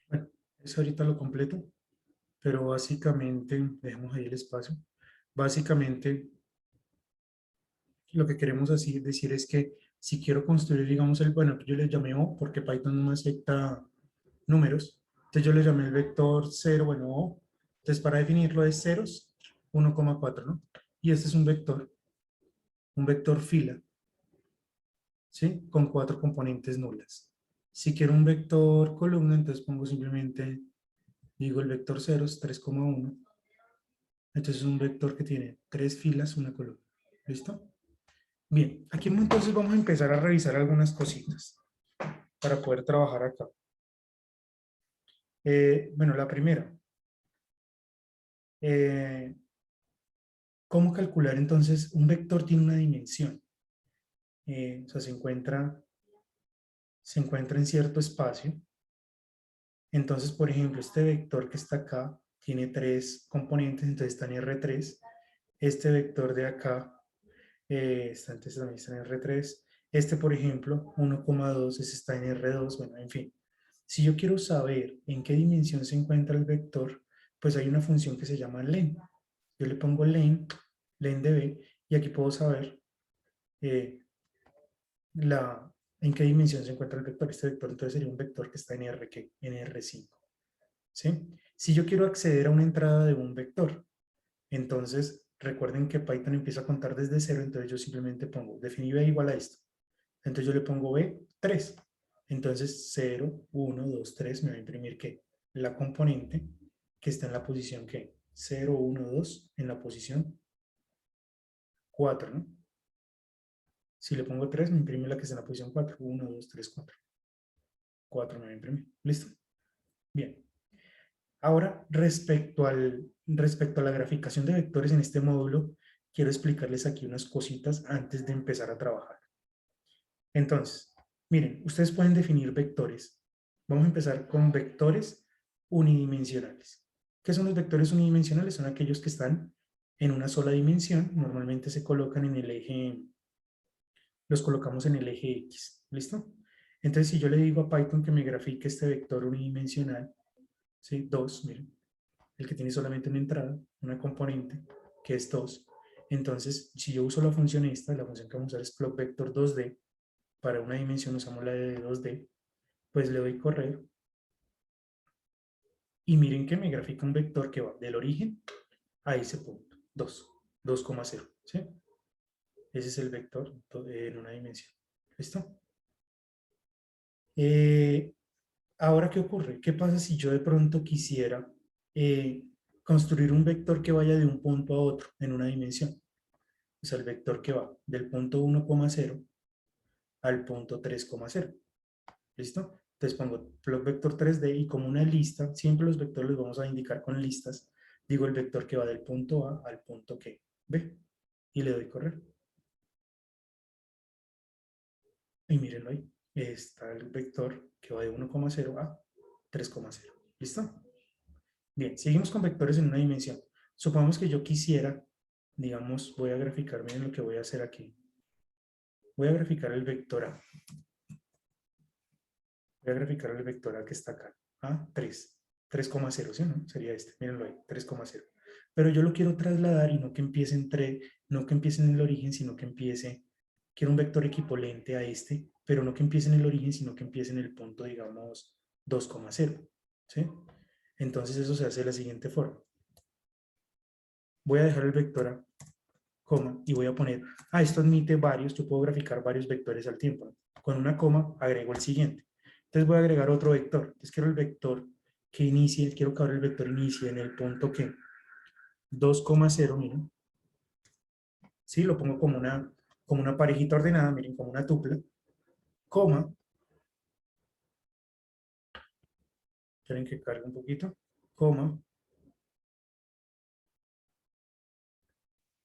Bueno, eso ahorita lo completo, pero básicamente, dejemos ahí el espacio. Básicamente, lo que queremos así decir es que si quiero construir, digamos, bueno, yo le llamé O porque Python no me acepta números, entonces yo le llamé el vector 0, bueno, O, entonces para definirlo es ceros, 1,4, ¿no? Y este es un vector fila, ¿sí? Con 4 componentes nulas. Si quiero un vector columna, entonces pongo simplemente, digo el vector ceros, 3,1. Entonces es un vector que tiene 3 filas, una columna. ¿Listo? Bien, aquí entonces vamos a empezar a revisar algunas cositas para poder trabajar acá. Bueno, la primera. ¿Cómo calcular entonces? Un vector tiene una dimensión. O sea, se encuentra en cierto espacio. Entonces, por ejemplo, este vector que está acá tiene 3 componentes, entonces está en R3. Este vector de acá entonces también está en R3. Este, por ejemplo, 1,2, ese está en R2. Bueno, en fin. Si yo quiero saber en qué dimensión se encuentra el vector, pues hay una función que se llama len. Yo le pongo len de b, y aquí puedo saber eh, en qué dimensión se encuentra el vector. Este vector entonces sería un vector que está en R, en R5. ¿Sí? Si yo quiero acceder a una entrada de un vector, entonces recuerden que Python empieza a contar desde cero, entonces yo simplemente pongo definir b igual a esto. Entonces yo le pongo b, 3. Entonces 0, 1, 2, 3 me va a imprimir ¿qué? La componente que está en la posición ¿qué? 0, 1, 2 en la posición 4, ¿no? Si le pongo 3, me imprime la que está en la posición 4. 1, 2, 3, 4. 4 me va a imprimir. ¿Listo? Bien. Ahora, respecto a la graficación de vectores en este módulo, quiero explicarles aquí unas cositas antes de empezar a trabajar. Entonces, miren, ustedes pueden definir vectores. Vamos a empezar con vectores unidimensionales. ¿Qué son los vectores unidimensionales? Son aquellos que están en una sola dimensión. Normalmente se colocan en el eje, los colocamos en el eje X. ¿Listo? Entonces, si yo le digo a Python que me grafique este vector unidimensional, ¿sí? 2, miren, el que tiene solamente una entrada, una componente, que es 2. Entonces, si yo uso la función esta, la función que vamos a usar es plotVector 2D, para una dimensión usamos la de 2D, pues le doy correr, y miren que me grafica un vector que va del origen a ese punto, 2, 2,0, ¿sí? Ese es el vector en una dimensión. ¿Listo? Ahora, ¿qué ocurre? ¿Qué pasa si yo de pronto quisiera eh, construir un vector que vaya de un punto a otro en una dimensión? O sea, el vector que va del punto 1,0 al punto 3,0. ¿Listo? Entonces pongo plot vector 3D y como una lista, siempre los vectores los vamos a indicar con listas, digo el vector que va del punto A al punto ¿qué? B, y le doy correr. Y mírenlo ahí, está el vector que va de 1,0 a 3,0. ¿Listo? Bien, seguimos con vectores en una dimensión. Supongamos que yo quisiera, digamos, voy a graficar, miren lo que voy a hacer aquí. Voy a graficar el vector A. Voy a graficar el vector A que está acá. A, 3. 3,0, ¿sí? ¿No? Sería este. Mírenlo ahí, 3,0. pero yo lo quiero trasladar y no que empiece no que empiece en el origen, sino que empiece, quiero un vector equivalente a este, pero no que empiece en el origen, sino que empiece en el punto, digamos, 2,0, ¿sí? Entonces eso se hace de la siguiente forma. Voy a dejar el vector A, coma, y voy a poner, esto admite varios, yo puedo graficar varios vectores al tiempo, ¿no? Con una coma agrego el siguiente. Entonces voy a agregar otro vector. Entonces quiero el vector que inicie, quiero que ahora el vector inicie en el punto que 2,0, miren. Sí, lo pongo como una parejita ordenada, miren, como una tupla, coma, quieren que cargue un poquito, coma,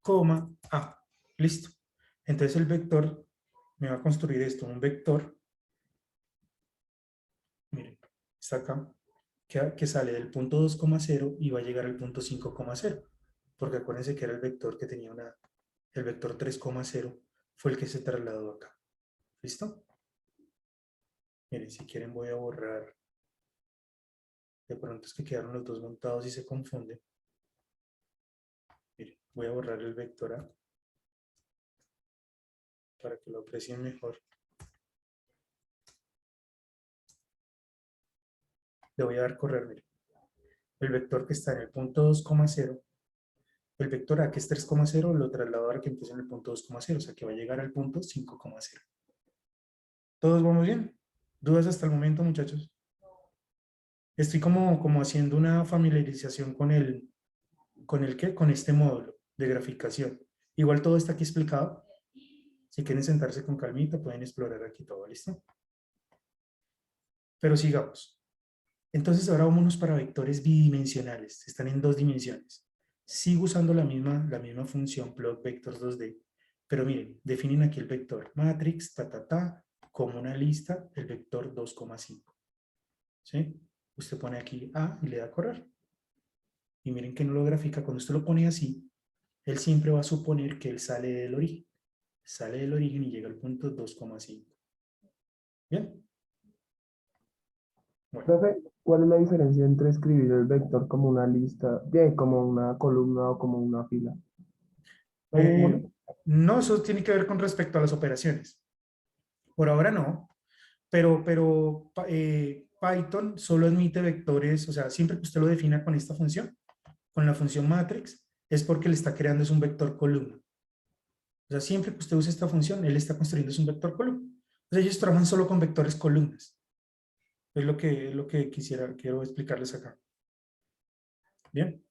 coma, A. Listo. Entonces el vector me va a construir esto, un vector, miren, está acá, que sale del punto 2,0 y va a llegar al punto 5,0, porque acuérdense que era el vector que tenía el vector 3,0 fue el que se trasladó acá. ¿Listo? Miren, si quieren voy a borrar, de pronto es que quedaron los dos montados y se confunden. Miren, voy a borrar el vector A para que lo aprecien mejor. Le voy a dar correr, miren. El vector que está en el punto 2,0, el vector A que es 3,0 lo traslado ahora que empieza en el punto 2,0, o sea que va a llegar al punto 5,0. ¿Todos vamos bien? ¿Dudas hasta el momento, muchachos? Estoy como haciendo una familiarización con este módulo de graficación. Igual todo está aquí explicado. Si quieren sentarse con calmita, pueden explorar aquí todo, ¿listo? Pero sigamos. Entonces ahora vámonos para vectores bidimensionales. Están en 2 dimensiones. Sigo usando la misma función plot vectors 2D, pero miren, definen aquí el vector matrix, como una lista, el vector 2,5. ¿Sí? Usted pone aquí A y le da a correr. Y miren que no lo grafica. Cuando usted lo pone así, él siempre va a suponer que él sale del origen. Sale del origen y llega al punto 2,5. ¿Bien? Bueno. Profe, ¿cuál es la diferencia entre escribir el vector como una lista, bien, como una columna o como una fila? ¿No hay ninguna? No, eso tiene que ver con respecto a las operaciones. Por ahora no, pero Python solo admite vectores, o sea, siempre que usted lo defina con esta función, con la función matrix, es porque le está creando es un vector columna. O sea, siempre que usted use esta función, él está construyendo es un vector columna. O sea, ellos trabajan solo con vectores columnas. Es lo que quiero explicarles acá. Bien.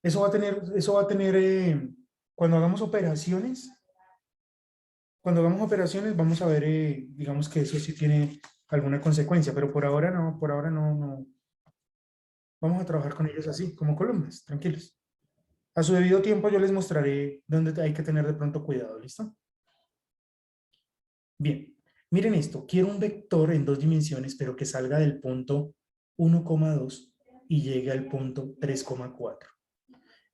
Eso va a tener cuando hagamos operaciones, vamos a ver, digamos que eso sí tiene alguna consecuencia, pero por ahora no. Vamos a trabajar con ellos así, como columnas, tranquilos. A su debido tiempo yo les mostraré dónde hay que tener de pronto cuidado, ¿listo? Bien, miren esto, quiero un vector en 2 dimensiones, pero que salga del punto 1,2 y llegue al punto 3,4.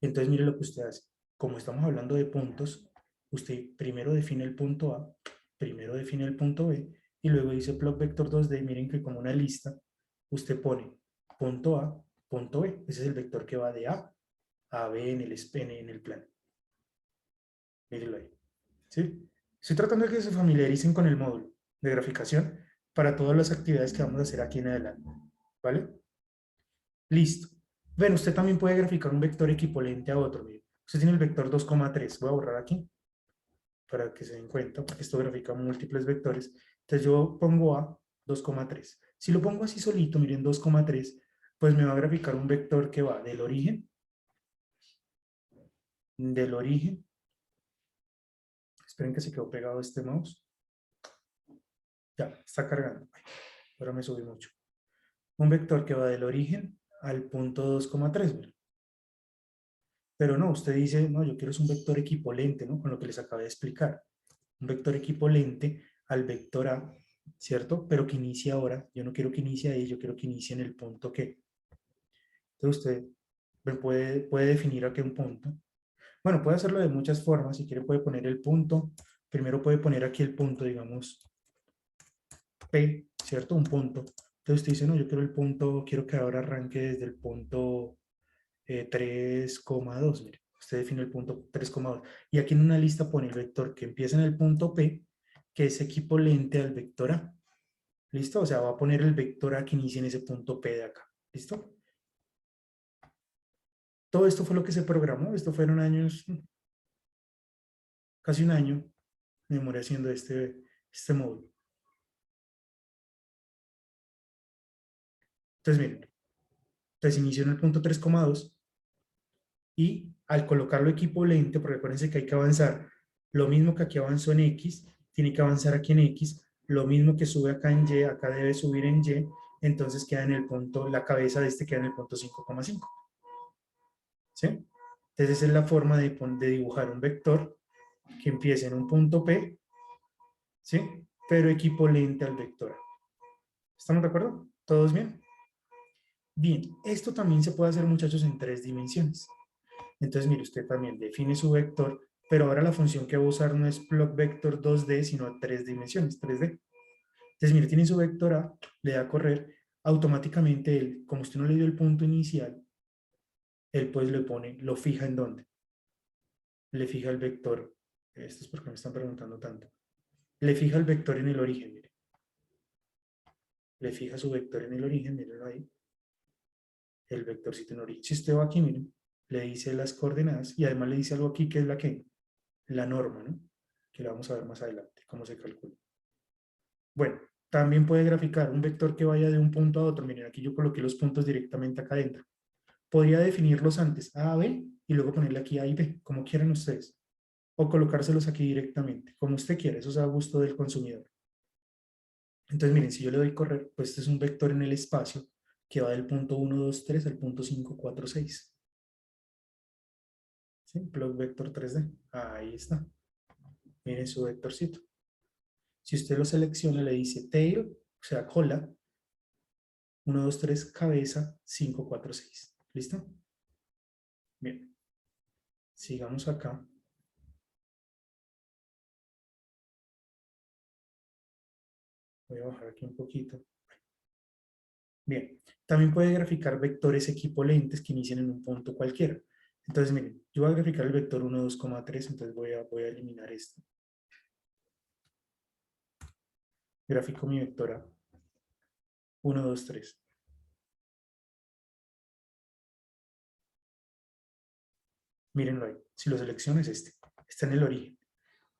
Entonces, mire lo que usted hace. Como estamos hablando de puntos, usted primero define el punto A, primero define el punto B, y luego dice plot vector 2D. Miren que como una lista, usted pone punto A, punto B. Ese es el vector que va de A a B en el plano. Mírenlo ahí. ¿Sí? Estoy tratando de que se familiaricen con el módulo de graficación para todas las actividades que vamos a hacer aquí en adelante. ¿Vale? Listo. Bueno, usted también puede graficar un vector equivalente a otro. Mire. Usted tiene el vector 2,3. Voy a borrar aquí para que se den cuenta, porque esto grafica múltiples vectores. Entonces yo pongo A 2,3. Si lo pongo así solito, miren 2,3, pues me va a graficar un vector que va del origen, esperen que se quedó pegado este mouse. Ya, está cargando. Ay, ahora me subí mucho. Un vector que va del origen al punto 2,3. Pero no, usted dice, no, yo quiero es un vector equivalente, ¿no? Con lo que les acabé de explicar. Un vector equivalente al vector A, ¿cierto? Pero que inicie ahora. Yo no quiero que inicie ahí, yo quiero que inicie en el punto que. Entonces usted puede definir aquí un punto. Bueno, puede hacerlo de muchas formas. Si quiere puede poner el punto. Primero puede poner aquí el punto, digamos, P, ¿cierto? Un punto. Entonces usted dice, no, yo quiero el punto, quiero que ahora arranque desde el punto 3,2. Mire, usted define el punto 3,2. Y aquí en una lista pone el vector que empieza en el punto P, que es equivalente al vector A. ¿Listo? O sea, va a poner el vector A que inicia en ese punto P de acá. ¿Listo? Todo esto fue lo que se programó. Esto fueron años, casi un año, me demoré haciendo este módulo. Entonces, miren. Entonces, inició en el punto 3,2 y al colocarlo equivalente, porque acuérdense que hay que avanzar lo mismo que aquí avanzó en X, tiene que avanzar aquí en X, lo mismo que sube acá en Y, acá debe subir en Y, entonces queda en el punto, la cabeza de este queda en el punto 5,5. ¿Sí? Entonces esa es la forma de dibujar un vector que empiece en un punto P, ¿sí? Pero equivalente al vector A. ¿Estamos de acuerdo? ¿Todos bien? Bien, esto también se puede hacer, muchachos, en 3 dimensiones. Entonces, mire, usted también define su vector, pero ahora la función que va a usar no es plot vector 2D, sino 3 dimensiones, 3D. Entonces, mire, tiene su vector A, le da a correr, automáticamente él, como usted no le dio el punto inicial, él pues le pone, lo fija en dónde. Le fija el vector, esto es porque me están preguntando tanto, le fija el vector en el origen, mire. Le fija su vector en el origen, mírenlo ahí, el vectorcito en origen. Si usted va aquí, miren, le dice las coordenadas y además le dice algo aquí que es la norma, ¿no? Que la vamos a ver más adelante, cómo se calcula. Bueno, también puede graficar un vector que vaya de un punto a otro. Miren, aquí yo coloqué los puntos directamente acá adentro. Podría definirlos antes, A, B, y luego ponerle aquí A y B, como quieran ustedes. O colocárselos aquí directamente, como usted quiera, eso es a gusto del consumidor. Entonces, miren, si yo le doy correr, pues este es un vector en el espacio que va del punto 1, 2, 3 al punto 5, 4, 6. ¿Sí? Plot vector 3D. Ahí está. Miren su vectorcito. Si usted lo selecciona, le dice tail, o sea, cola, 1, 2, 3, cabeza, 5, 4, 6. ¿Listo? Bien. Sigamos acá. Voy a bajar aquí un poquito. Bien. También puede graficar vectores equivalentes que inician en un punto cualquiera. Entonces, miren, yo voy a graficar el vector 1, 2,3, entonces voy a eliminar esto. Grafico mi vector A. 1, 2, 3. Mírenlo ahí. Si lo selecciono es este. Está en el origen.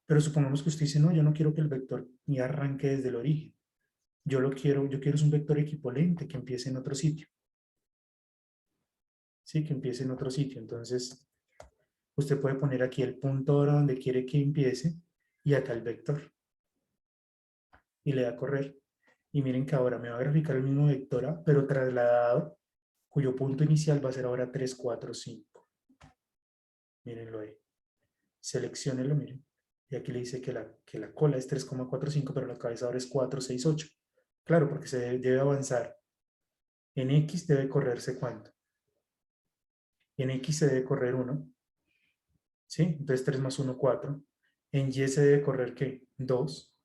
Pero supongamos que usted dice, no, yo no quiero que el vector ni arranque desde el origen. Yo quiero es un vector equivalente que empiece en otro sitio. Sí, que empiece en otro sitio. Entonces, usted puede poner aquí el punto ahora donde quiere que empiece y acá el vector. Y le da a correr. Y miren que ahora me va a graficar el mismo vector A, pero trasladado, cuyo punto inicial va a ser ahora 3, 4, 5. Mírenlo ahí. Selecciónelo, miren. Y aquí le dice que la cola es 3,45, pero la cabeza ahora es 4, 6, 8. Claro, porque se debe avanzar. En X debe correrse ¿cuánto? En X se debe correr 1. ¿Sí? Entonces 3 más 1, 4. En Y se debe correr ¿qué? 2.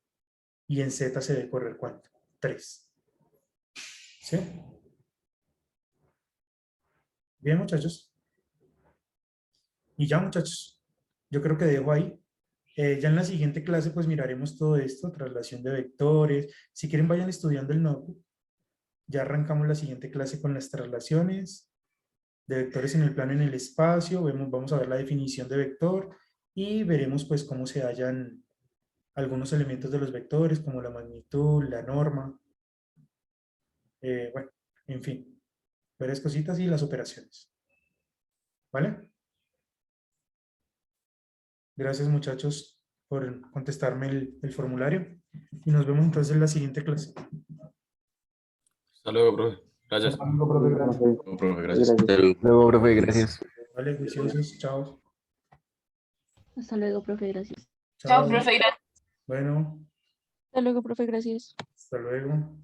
Y en Z se debe correr ¿cuánto? 3. ¿Sí? Bien, muchachos. Y ya, muchachos. Yo creo que dejo ahí. Ya en la siguiente clase pues miraremos todo esto, traslación de vectores. Si quieren vayan estudiando el notebook. Ya arrancamos la siguiente clase con las traslaciones de vectores en el plano en el espacio. Vamos a ver la definición de vector y veremos pues cómo se hallan algunos elementos de los vectores como la magnitud, la norma, bueno, en fin, varias cositas y las operaciones. ¿Vale? Gracias muchachos por contestarme el formulario y nos vemos entonces en la siguiente clase. Hasta luego, profe. Gracias. Hasta luego, profe, gracias. Luego, profe, gracias. Luego, profe, gracias. Vale, juiciosos, chao. Hasta luego, profe, gracias. Chao, profe. Bueno, Hasta luego, profe, gracias. hasta luego.